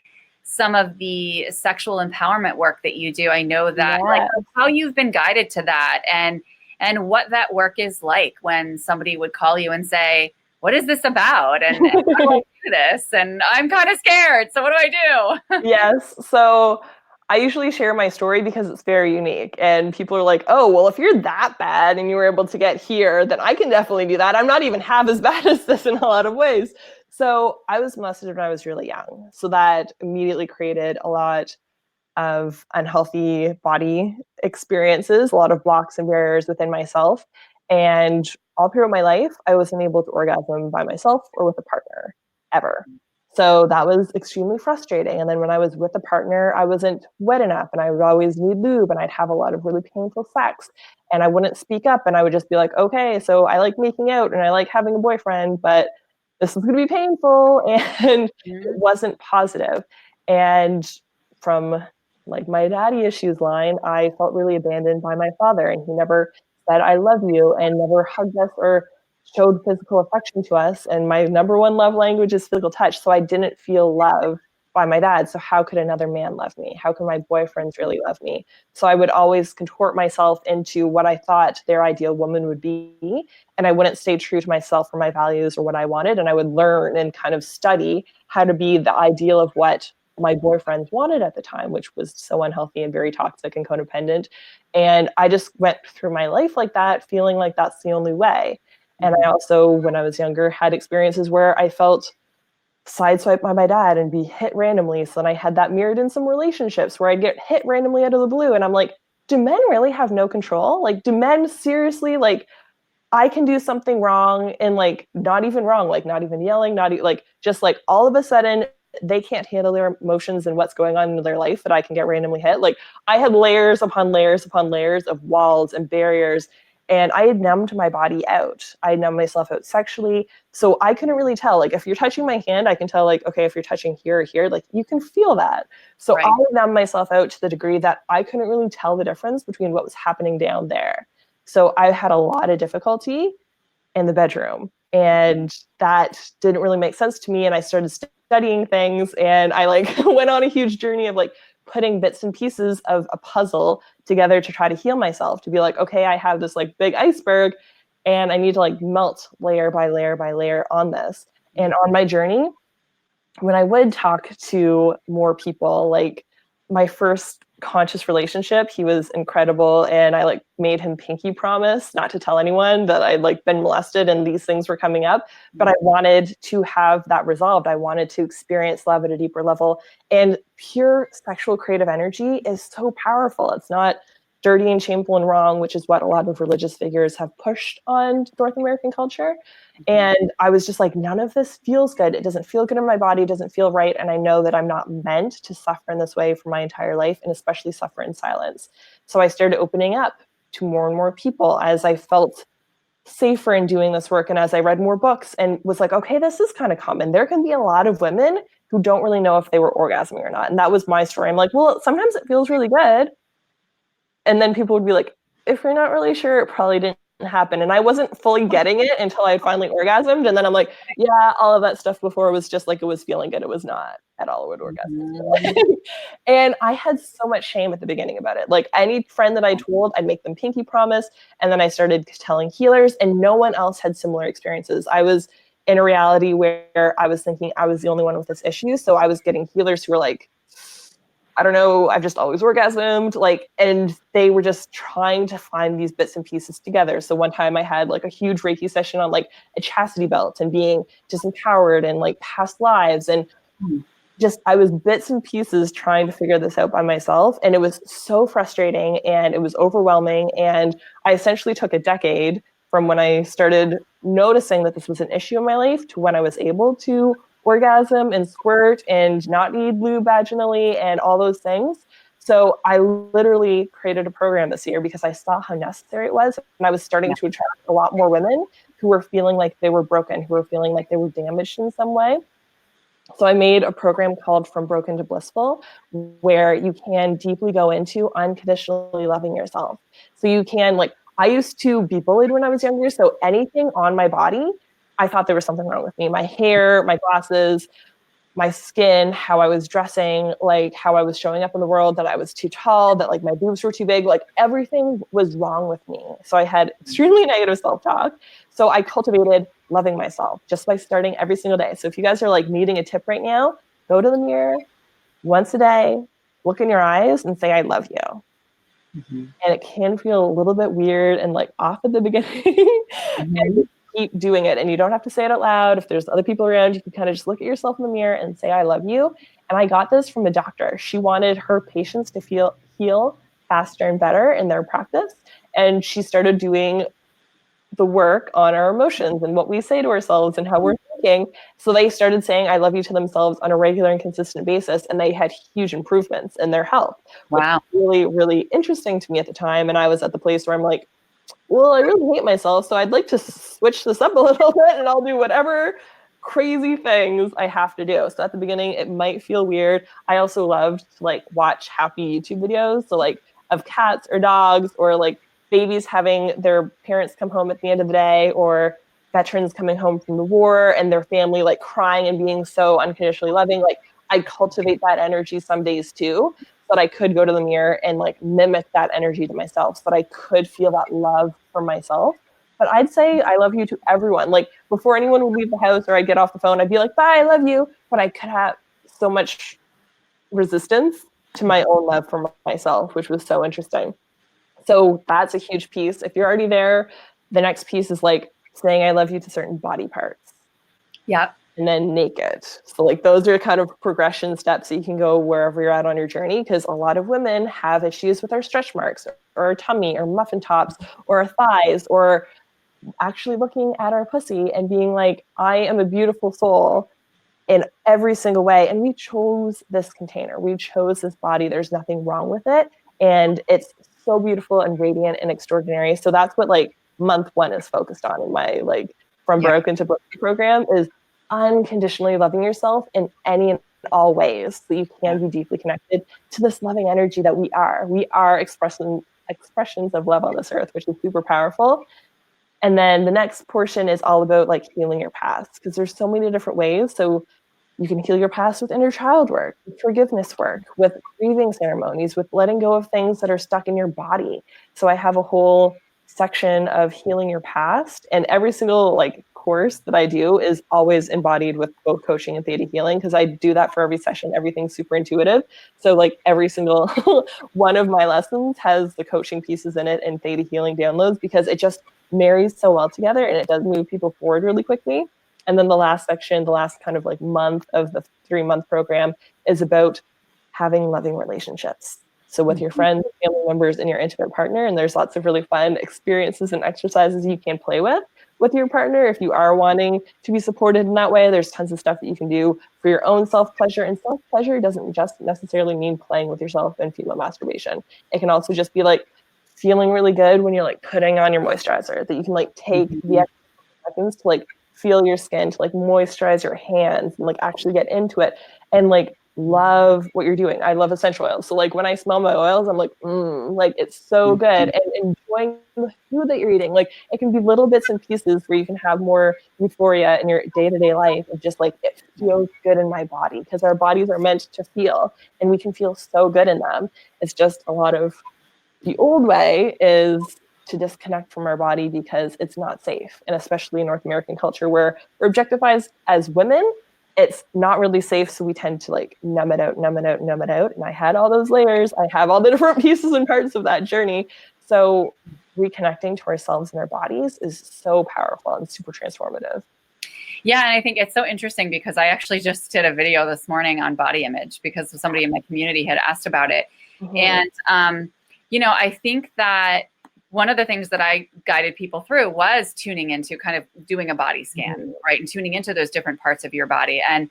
some of the sexual empowerment work that you do? I know that like how you've been guided to that, and and what that work is like when somebody would call you and say, what is this about? And how do I do this? And I'm kind of scared. So what do I do? Yes. So I usually share my story because it's very unique. And people are like, oh, well, if you're that bad and you were able to get here, then I can definitely do that. I'm not even half as bad as this in a lot of ways. So I was molested when I was really young. So that immediately created a lot of unhealthy body experiences, a lot of blocks and barriers within myself. And all throughout my life, I wasn't able to orgasm by myself or with a partner ever. So that was extremely frustrating. And then when I was with a partner, I wasn't wet enough and I would always need lube and I'd have a lot of really painful sex and I wouldn't speak up and I would just be like, okay, so I like making out and I like having a boyfriend, but this is going to be painful. And it wasn't positive. And from like my daddy issues line, I felt really abandoned by my father and he never said, I love you and never hugged us or showed physical affection to us. And my number one love language is physical touch. So I didn't feel love by my dad. So how could another man love me? How can my boyfriends really love me? So I would always contort myself into what I thought their ideal woman would be. And I wouldn't stay true to myself or my values or what I wanted. And I would learn and kind of study how to be the ideal of what my boyfriends wanted at the time, which was so unhealthy and very toxic and codependent. And I just went through my life like that, feeling like that's the only way. And I also, when I was younger, had experiences where I felt sideswiped by my dad and be hit randomly. So then I had that mirrored in some relationships where I'd get hit randomly out of the blue. And I'm like, do men really have no control? Like, do men seriously, like, I can do something wrong and like not even wrong, like not even yelling, like just like all of a sudden they can't handle their emotions and what's going on in their life that I can get randomly hit. Like I had layers upon layers upon layers of walls and barriers and I had numbed my body out. I numbed myself out sexually. So I couldn't really tell, like if you're touching my hand, I can tell like, okay, if you're touching here or here, like you can feel that. So right. I numbed myself out to the degree that I couldn't really tell the difference between what was happening down there. So I had a lot of difficulty in the bedroom and that didn't really make sense to me. And I started studying things and I like went on a huge journey of like putting bits and pieces of a puzzle together to try to heal myself, to be like, okay, I have this like big iceberg and I need to like melt layer by layer by layer on this. And on my journey, when I would talk to more people, like my first conscious relationship, he was incredible. And I like made him pinky promise not to tell anyone that I'd like been molested and these things were coming up. But I wanted to have that resolved. I wanted to experience love at a deeper level. And pure sexual creative energy is so powerful. It's not dirty and shameful and wrong, which is what a lot of religious figures have pushed on North American culture. And I was just like, none of this feels good. It doesn't feel good in my body. It doesn't feel right. And I know that I'm not meant to suffer in this way for my entire life, and especially suffer in silence. So I started opening up to more and more people as I felt safer in doing this work. And as I read more books and was like, okay, this is kind of common. There can be a lot of women who don't really know if they were orgasming or not. And that was my story. I'm like, well, sometimes it feels really good. And then people would be like, if you're not really sure, it probably didn't happen. And I wasn't fully getting it until I finally orgasmed. And then I'm like, yeah, all of that stuff before was just like, it was feeling good. It was not at all what orgasm feel like. And I had so much shame at the beginning about it. Like any friend that I told, I'd make them pinky promise. And then I started telling healers and no one else had similar experiences. I was in a reality where I was thinking I was the only one with this issue. So I was getting healers who were like, I don't know, I've just always orgasmed, like, and they were just trying to find these bits and pieces together. So one time I had like a huge Reiki session on like a chastity belt and being disempowered and like past lives. And just, I was bits and pieces trying to figure this out by myself. And it was so frustrating and it was overwhelming. And I essentially took a decade from when I started noticing that this was an issue in my life to when I was able to orgasm and squirt and not need lube vaginally and all those things. So I literally created a program this year because I saw how necessary it was. And I was starting to attract a lot more women who were feeling like they were broken, who were feeling like they were damaged in some way. So I made a program called From Broken to Blissful, where you can deeply go into unconditionally loving yourself. So you can, like, I used to be bullied when I was younger. So anything on my body, I thought there was something wrong with me. My hair, my glasses, my skin, how I was dressing, like how I was showing up in the world, that I was too tall, that like my boobs were too big, like everything was wrong with me. So I had extremely negative self-talk. So I cultivated loving myself just by starting every single day. So if you guys are like needing a tip right now, go to the mirror once a day, look in your eyes and say, I love you. And it can feel a little bit weird and like off at the beginning. And keep doing it. And you don't have to say it out loud. If there's other people around, you can kind of just look at yourself in the mirror and say, I love you. And I got this from a doctor. She wanted her patients to heal faster and better in their practice. And she started doing the work on our emotions and what we say to ourselves and how we're thinking. So they started saying, I love you to themselves on a regular and consistent basis. And they had huge improvements in their health, which was really, really interesting to me at the time. And I was at the place where I'm like, well, I really hate myself, so I'd like to switch this up a little bit, and I'll do whatever crazy things I have to do. So at the beginning, it might feel weird. I also loved to like watch happy YouTube videos, so like of cats or dogs or like babies having their parents come home at the end of the day, or veterans coming home from the war and their family like crying and being so unconditionally loving. Like I cultivate that energy some days too, so that I could go to the mirror and like mimic that energy to myself, so that I could feel that love for myself. But I'd say I love you to everyone. Like before anyone would leave the house or I'd get off the phone, I'd be like, bye, I love you. But I could have so much resistance to my own love for myself, which was so interesting. So that's a huge piece. If you're already there, the next piece is like saying I love you to certain body parts. Yep. And then naked. So like those are kind of progression steps that you can go wherever you're at on your journey, because a lot of women have issues with our stretch marks or our tummy or muffin tops or our thighs, or actually looking at our pussy and being like, I am a beautiful soul in every single way. And we chose this container. We chose this body. There's nothing wrong with it. And it's so beautiful and radiant and extraordinary. So that's what like month 1 is focused on in my like From Broken to Broken program, is unconditionally loving yourself in any and all ways, so you can be deeply connected to this loving energy that we are. We are expressions of love on this earth, which is super powerful. And then the next portion is all about like healing your past, because there's so many different ways. So you can heal your past with inner child work, with forgiveness work, with grieving ceremonies, with letting go of things that are stuck in your body. So I have a whole section of healing your past, and every single like course that I do is always embodied with both coaching and theta healing, because I do that for every session. Everything's super intuitive. So like every single one of my lessons has the coaching pieces in it and theta healing downloads, because it just marries so well together and it does move people forward really quickly. And then the last section, the last kind of like month of the 3-month program, is about having loving relationships. So with your friends, family members, and your intimate partner. And there's lots of really fun experiences and exercises you can play with your partner. If you are wanting to be supported in that way, there's tons of stuff that you can do for your own self-pleasure. And self-pleasure doesn't just necessarily mean playing with yourself and female masturbation. It can also just be like feeling really good when you're like putting on your moisturizer, that you can like take the extra seconds to like feel your skin, to like moisturize your hands and like actually get into it and like love what you're doing. I love essential oils. So like when I smell my oils, I'm like, like it's so good. And enjoying the food that you're eating. Like it can be little bits and pieces where you can have more euphoria in your day-to-day life of just like, it feels good in my body, because our bodies are meant to feel and we can feel so good in them. It's just a lot of the old way is to disconnect from our body because it's not safe. And especially in North American culture where we're objectified as women, it's not really safe. So we tend to like numb it out. And I had all those layers. I have all the different pieces and parts of that journey. So reconnecting to ourselves and our bodies is so powerful and super transformative. Yeah, and I think it's so interesting because I actually just did a video this morning on body image because somebody in my community had asked about it. And, you know, I think that one of the things that I guided people through was tuning into kind of doing a body scan, right? And tuning into those different parts of your body. And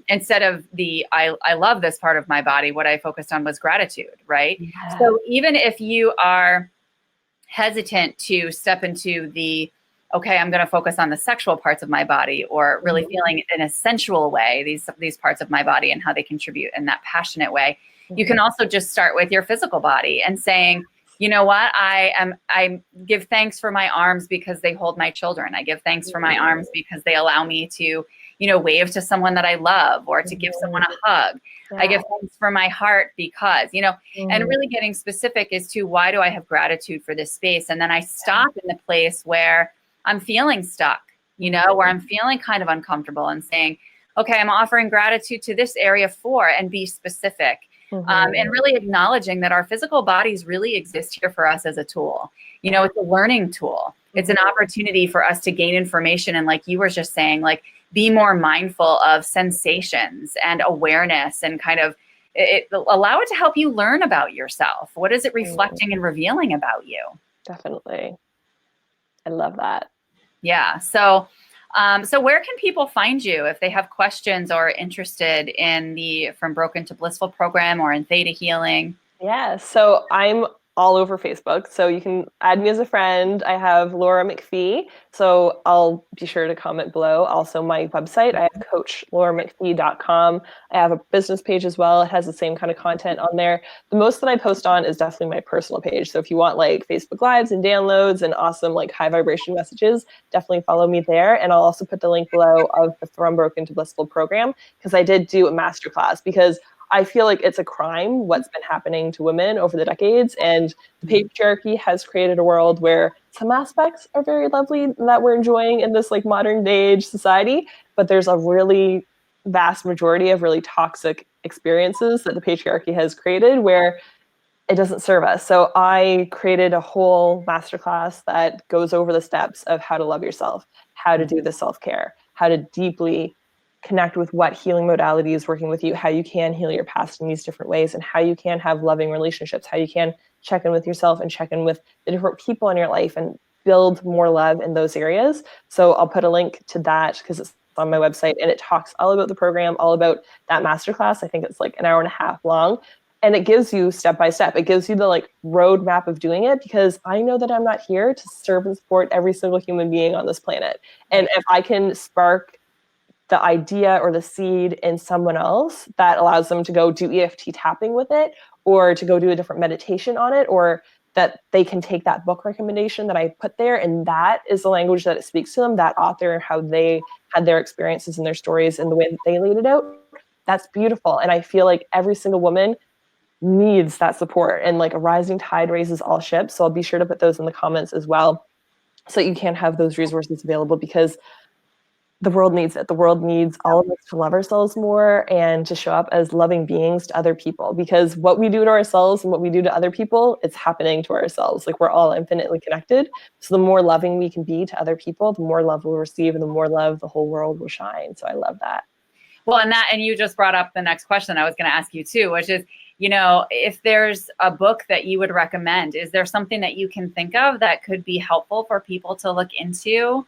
instead of the, I love this part of my body, what I focused on was gratitude, right? Yeah. So even if you are hesitant to step into the, okay, I'm going to focus on the sexual parts of my body, or really feeling in a sensual way, these parts of my body and how they contribute in that passionate way. You can also just start with your physical body and saying, you know what, I give thanks for my arms because they hold my children. I give thanks for my arms because they allow me to, wave to someone that I love or to give someone a hug. Yeah. I give thanks for my heart because, and really getting specific as to why do I have gratitude for this space? And then I stop in the place where I'm feeling stuck, where I'm feeling kind of uncomfortable and saying, okay, I'm offering gratitude to this area for, and be specific. And really acknowledging that our physical bodies really exist here for us as a tool. It's a learning tool. It's an opportunity for us to gain information. And like you were just saying, like, be more mindful of sensations and awareness and kind of allow it to help you learn about yourself. What is it reflecting and revealing about you? Definitely. I love that. Yeah. So where can people find you if they have questions or are interested in the From Broken to Blissful program or in Theta Healing? Yeah, so I'm all over Facebook. So you can add me as a friend. I have Laura McPhee. So I'll be sure to comment below. Also my website, I have coachlauramcphee.com. I have a business page as well. It has the same kind of content on there. The most that I post on is definitely my personal page. So if you want like Facebook Lives and downloads and awesome like high vibration messages, definitely follow me there. And I'll also put the link below of the From Broken to Blissful program because I did do a masterclass because I feel like it's a crime what's been happening to women over the decades. And the patriarchy has created a world where some aspects are very lovely that we're enjoying in this like modern day age society, but there's a really vast majority of really toxic experiences that the patriarchy has created where it doesn't serve us. So I created a whole masterclass that goes over the steps of how to love yourself, how to do the self-care, how to deeply connect with what healing modality is working with you, how you can heal your past in these different ways, and how you can have loving relationships, how you can check in with yourself and check in with the different people in your life and build more love in those areas. So I'll put a link to that because it's on my website and it talks all about the program, all about that masterclass. I think it's like an hour and a half long. And it gives you step by step. It gives you the like roadmap of doing it because I know that I'm not here to serve and support every single human being on this planet. And if I can spark the idea or the seed in someone else that allows them to go do EFT tapping with it or to go do a different meditation on it, or that they can take that book recommendation that I put there and that is the language that it speaks to them, that author, how they had their experiences and their stories and the way that they laid it out, that's beautiful. And I feel like every single woman needs that support and like a rising tide raises all ships. So I'll be sure to put those in the comments as well so you can have those resources available because the world needs it. The world needs all of us to love ourselves more and to show up as loving beings to other people because what we do to ourselves and what we do to other people, it's happening to ourselves. Like we're all infinitely connected. So the more loving we can be to other people, the more love we'll receive and the more love the whole world will shine. So I love that. Well, and you just brought up the next question I was going to ask you too, which is, if there's a book that you would recommend, is there something that you can think of that could be helpful for people to look into?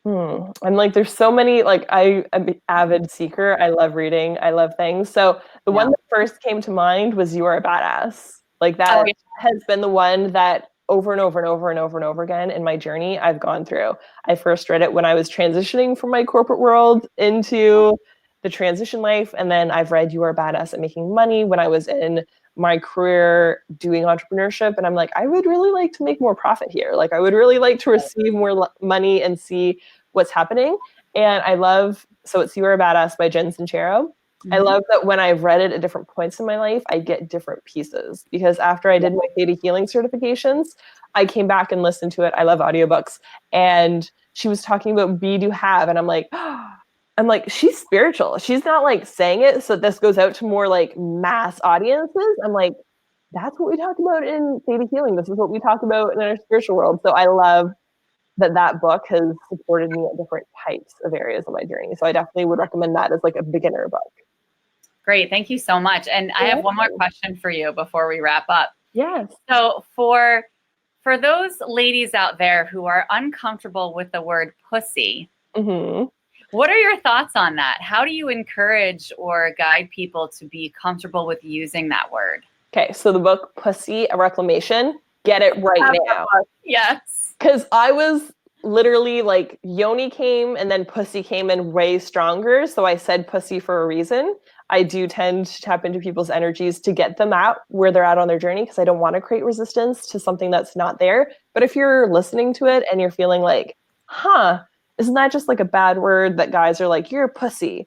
I'm like, there's so many, like I'm an avid seeker. I love reading. I love things. So the one that first came to mind was You Are a Badass. Like that has been the one that over and over and over and over and over again in my journey I've gone through. I first read it when I was transitioning from my corporate world into the transition life. And then I've read You Are a Badass at Making Money when I was in my career doing entrepreneurship. And I'm like, I would really like to make more profit here. Like I would really like to receive more money and see what's happening. And I love, so it's You Are a Badass by Jen Sincero. I love that when I've read it at different points in my life, I get different pieces because after I did my Theta-Healing certifications, I came back and listened to it. I love audiobooks. And she was talking about Be Do Have. And I'm like, she's spiritual. She's not like saying it so this goes out to more like mass audiences. I'm like, that's what we talk about in Theta-Healing. This is what we talk about in our spiritual world. So I love that book has supported me at different types of areas of my journey. So I definitely would recommend that as like a beginner book. Great. Thank you so much. And I have one more question for you before we wrap up. Yes. So for those ladies out there who are uncomfortable with the word pussy, what are your thoughts on that? How do you encourage or guide people to be comfortable with using that word? Okay. So the book Pussy, A Reclamation, get it right now. Yes. Because I was literally like yoni came and then pussy came in way stronger. So I said pussy for a reason. I do tend to tap into people's energies to get them out where they're at on their journey because I don't want to create resistance to something that's not there. But if you're listening to it and you're feeling like, isn't that just like a bad word that guys are like, you're a pussy?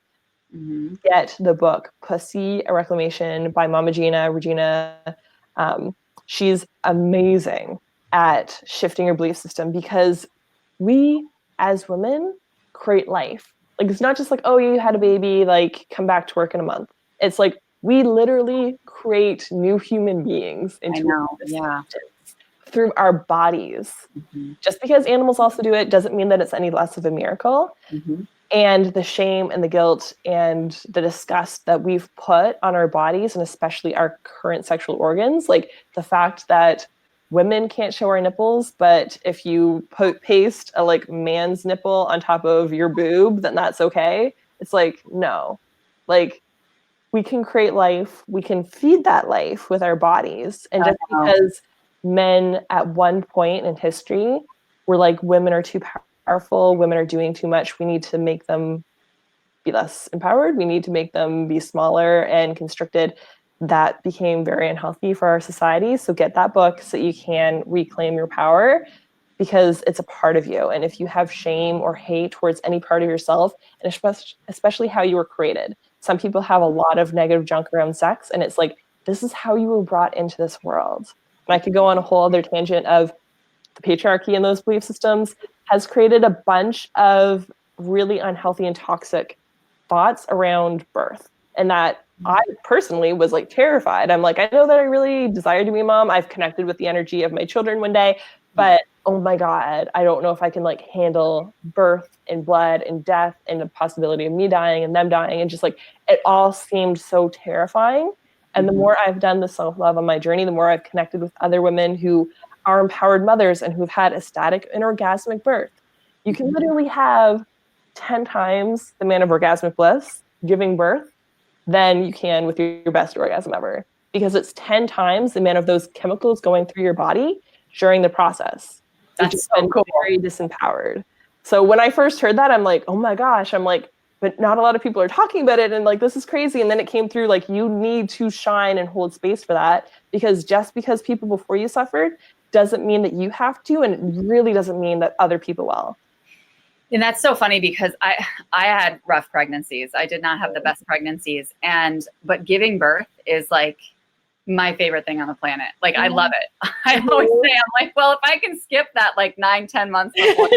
Get the book, Pussy, a Reclamation by Mama Regina. She's amazing at shifting your belief system, because we as women create life. Like, it's not just like, oh, you had a baby, like, come back to work in a month. It's like, we literally create new human beings into through our bodies. Just because animals also do it doesn't mean that it's any less of a miracle. And the shame and the guilt and the disgust that we've put on our bodies, and especially our current sexual organs, like the fact that women can't show our nipples, but if you paste a like man's nipple on top of your boob, then that's okay. It's like, no, like, we can create life, we can feed that life with our bodies. And just because men at one point in history were like, women are too powerful, women are doing too much, we need to make them be less empowered, we need to make them be smaller and constricted, that became very unhealthy for our society. So get that book so you can reclaim your power, because it's a part of you. And if you have shame or hate towards any part of yourself, and especially how you were created, some people have a lot of negative junk around sex, and it's like, this is how you were brought into this world. And I could go on a whole other tangent of the patriarchy and those belief systems has created a bunch of really unhealthy and toxic thoughts around birth. And that I personally was like terrified. I'm like, I know that I really desire to be a mom. I've connected with the energy of my children one day, but oh my God, I don't know if I can like handle birth and blood and death and the possibility of me dying and them dying. And just like, it all seemed so terrifying. And the more I've done the self-love on my journey, the more I've connected with other women who are empowered mothers and who've had ecstatic and orgasmic birth. You can literally have 10 times the amount of orgasmic bliss giving birth than you can with your best orgasm ever, because it's 10 times the amount of those chemicals going through your body during the process. That's so cool. Very disempowered. So when I first heard that, I'm like, oh my gosh, I'm like, but not a lot of people are talking about it, and like, this is crazy. And then it came through, like, you need to shine and hold space for that, because just because people before you suffered doesn't mean that you have to, and it really doesn't mean that other people will. And that's so funny, because I had rough pregnancies. I did not have the best pregnancies, but giving birth is like my favorite thing on the planet. Like, I love it. I always say, I'm like, well, if I can skip that like 9-10 months before,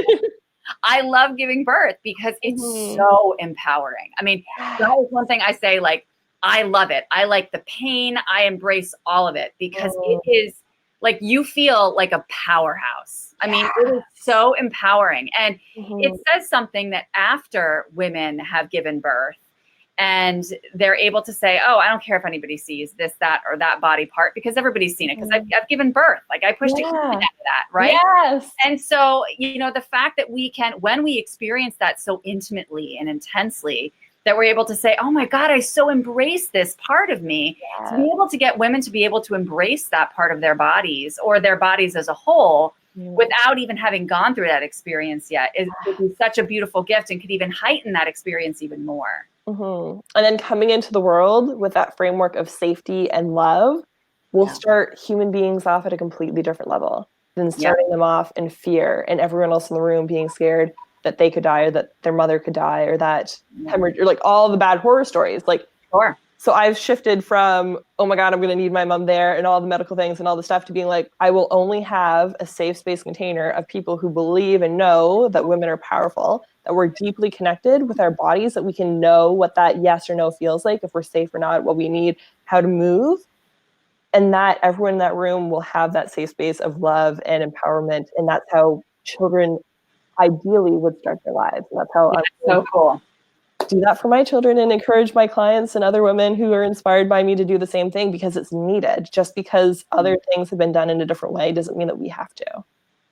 I love giving birth because it's so empowering. I mean, that is one thing I say, like, I love it. I like the pain. I embrace all of it, because it is like, you feel like a powerhouse. I mean, it is so empowering. And it says something that after women have given birth and they're able to say, oh, I don't care if anybody sees this, that, or that body part, because everybody's seen it, because I've given birth. Like, I pushed a human out of that, right? Yes. And so, you know, the fact that we can, when we experience that so intimately and intensely, that we're able to say, oh my God, I so embrace this part of me. To be able to get women to be able to embrace that part of their bodies, or their bodies as a whole, without even having gone through that experience yet, it would be such a beautiful gift, and could even heighten that experience even more. And then coming into the world with that framework of safety and love will start human beings off at a completely different level than starting them off in fear, and everyone else in the room being scared that they could die, or that their mother could die, or that hemorrhage, or like all the bad horror stories. Like, so I've shifted from, oh my God, I'm going to need my mom there, and all the medical things and all the stuff, to being like, I will only have a safe space container of people who believe and know that women are powerful, that we're deeply connected with our bodies, that we can know what that yes or no feels like, if we're safe or not, what we need, how to move. And that everyone in that room will have that safe space of love and empowerment. And that's how children ideally would start their lives. And that's how I'm so cool. Do that for my children, and encourage my clients and other women who are inspired by me to do the same thing, because it's needed. Just because other things have been done in a different way doesn't mean that we have to.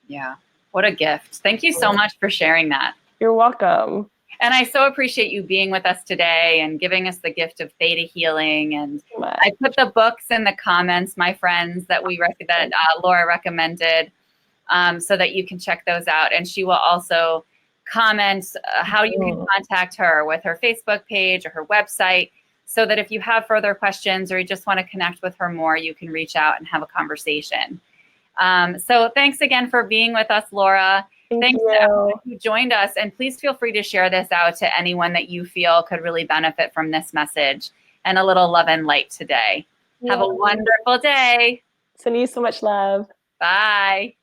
Yeah. What a gift. Thank you so much for sharing that. You're welcome. And I so appreciate you being with us today and giving us the gift of Theta-Healing. And I put the books in the comments, my friends, that Laura recommended, so that you can check those out. And she will also comment how you can contact her with her Facebook page or her website, so that if you have further questions or you just want to connect with her more, you can reach out and have a conversation. So thanks again for being with us, Laura. Thanks to everyone who joined us. And please feel free to share this out to anyone that you feel could really benefit from this message and a little love and light today. Have a wonderful day. Sending you so much love. Bye.